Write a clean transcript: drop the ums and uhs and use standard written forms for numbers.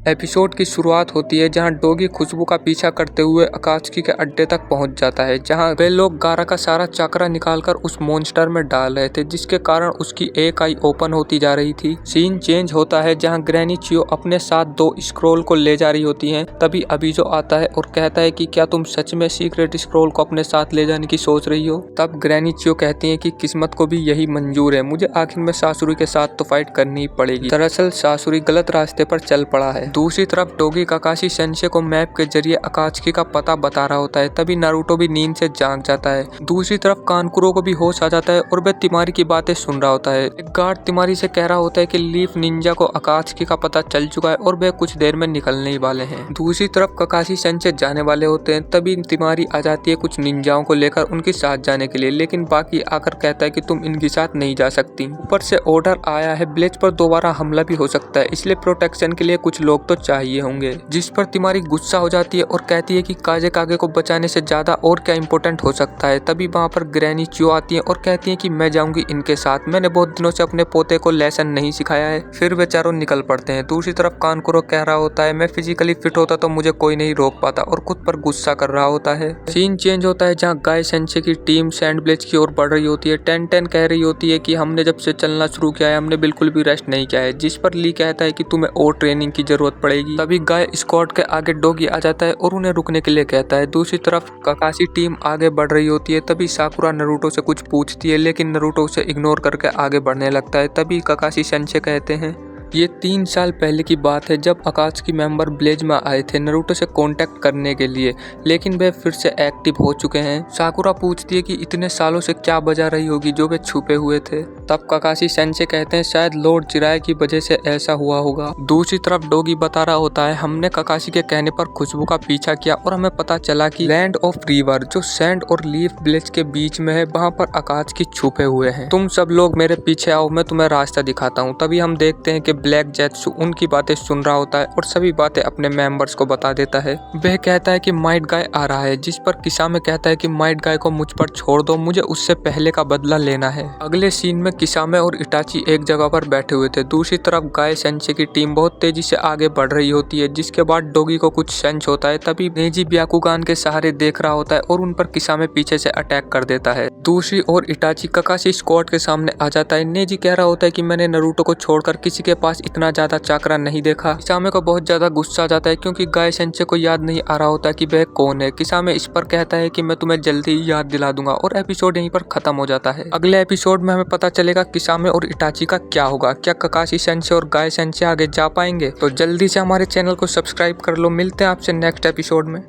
Episode की शुरुआत होती है जहां डोगी खुशबू का पीछा करते हुए अकात्सुकी के अड्डे तक पहुंच जाता है, जहां वे लोग गारा का सारा चक्रा निकालकर उस मॉन्स्टर में डाल रहे थे, जिसके कारण उसकी एक आई ओपन होती जा रही थी। सीन चेंज होता है जहां ग्रैनी चियो अपने साथ 2 स्क्रोल को ले जा रही होती हैं। तभी अबीजो आता है और कहता है कि क्या तुम सच में सीक्रेट स्क्रोल को अपने साथ ले जाने की सोच रही हो। तब ग्रैनी चियो कहती है कि किस्मत को भी यही मंजूर है, मुझे आखिर में सासुरी के साथ तो फाइट करनी ही पड़ेगी। दरअसल सासुरी गलत रास्ते पर चल पड़ा है। दूसरी तरफ डोगी काकाशी सेंसे को मैप के जरिए अकात्सुकी का पता बता रहा होता है। तभी नारुतो भी नींद से जाग जाता है। दूसरी तरफ कानकुरो को भी होश आ जाता है और वह तिमारी की बातें सुन रहा होता है। एक गार्ड तिमारी से कह रहा होता है कि लीफ निंजा को अकात्सुकी का पता चल चुका है और वह कुछ देर में निकलने ही वाले हैं। दूसरी तरफ काकाशी सेंसे जाने वाले होते हैं। तभी तिमारी आ जाती है कुछ निंजाओं को लेकर उनके साथ जाने के लिए, लेकिन बाकी आकर कहता है कि तुम इनके साथ नहीं जा सकती। ऊपर से ऑर्डर आया है ब्लेच पर दोबारा हमला भी हो सकता है, इसलिए प्रोटेक्शन के लिए कुछ लोग तो चाहिए होंगे। जिस पर तिमारी गुस्सा हो जाती है और कहती है कि काजे कागे को बचाने से ज्यादा और क्या इम्पोर्टेंट हो सकता है। तभी वहाँ पर ग्रैनी चियो आती है और कहती है कि मैं जाऊंगी इनके साथ, मैंने बहुत दिनों से अपने पोते को लेसन नहीं सिखाया है। फिर वे चारों निकल पड़ते हैं। दूसरी तरफ कानकुरो कह रहा होता है मैं फिजिकली फिट होता तो मुझे कोई नहीं रोक पाता, और खुद पर गुस्सा कर रहा होता है। सीन चेंज होता है जहाँ गाय सेंसे की टीम सैंड ब्लेच की ओर बढ़ रही होती है। टेन टेन कह रही होती है कि हमने जब से चलना शुरू किया है हमने बिल्कुल भी रेस्ट नहीं किया है, जिस पर ली कहता है कि तुम्हें और ट्रेनिंग की जरूरत पड़ेगी। तभी गाय स्क्वाड के आगे डोगी आ जाता है और उन्हें रुकने के लिए कहता है। दूसरी तरफ काकाशी टीम आगे बढ़ रही होती है। तभी साकुरा नारुतो से कुछ पूछती है, लेकिन नारुतो उसे इग्नोर करके आगे बढ़ने लगता है। तभी काकाशी सेंसे कहते हैं ये 3 साल पहले की बात है जब अकात्सुकी मेंबर ब्लेज में आए थे नारुतो से कांटेक्ट करने के लिए, लेकिन वे फिर से एक्टिव हो चुके हैं। साकुरा पूछती है कि इतने सालों से क्या बजा रही होगी जो वे छुपे हुए थे। तब काकाशी सेंसे कहते हैं शायद लॉर्ड जिराय की वजह से ऐसा हुआ होगा। दूसरी तरफ डोगी बता रहा होता है हमने काकाशी के कहने पर खुशबू का पीछा किया और हमें पता चला कि लैंड ऑफ रिवर जो सैंड और लीफ ब्लेज के बीच में है वहाँ पर अकात्सुकी छुपे हुए हैं। तुम सब लोग मेरे पीछे आओ, मैं तुम्हें रास्ता दिखाता हूँ। तभी हम देखते हैं कि ब्लैक जेत्सु उनकी बातें सुन रहा होता है और सभी बातें अपने मेंबर्स को बता देता है। वह कहता है कि माइट गाय आ रहा है, जिस पर किसामे कहता है कि माइट गाय को मुझ पर छोड़ दो, मुझे उससे पहले का बदला लेना है। अगले सीन में किसामे और इटाची एक जगह पर बैठे हुए थे। दूसरी तरफ गाय सेंसे की टीम बहुत तेजी से आगे बढ़ रही होती है, जिसके बाद डोगी को कुछ सेंस होता है। तभी नेजी ब्याकुगान के सहारे देख रहा होता है और उन पर किसामे पीछे से अटैक कर देता है। दूसरी ओर इटाची काकाशी स्क्वाड के सामने आ जाता है। नेजी कह रहा होता है कि मैंने नारुतो को छोड़कर किसी के पास इतना ज्यादा चाकरा नहीं देखा। किसामे को बहुत ज्यादा गुस्सा आ जाता है क्योंकि गाय सेंसे को याद नहीं आ रहा होता कि वह कौन है। किसामे इस पर कहता है कि मैं तुम्हें जल्दी ही याद दिला दूंगा, और एपिसोड यहीं पर खत्म हो जाता है। अगले एपिसोड में हमें पता चलेगा किसामे और इटाची का क्या होगा। क्या काकाशी सेंसे और गाय सेंसे आगे जा पाएंगे? तो जल्दी से हमारे चैनल को सब्सक्राइब कर लो। मिलते हैं आपसे नेक्स्ट एपिसोड में।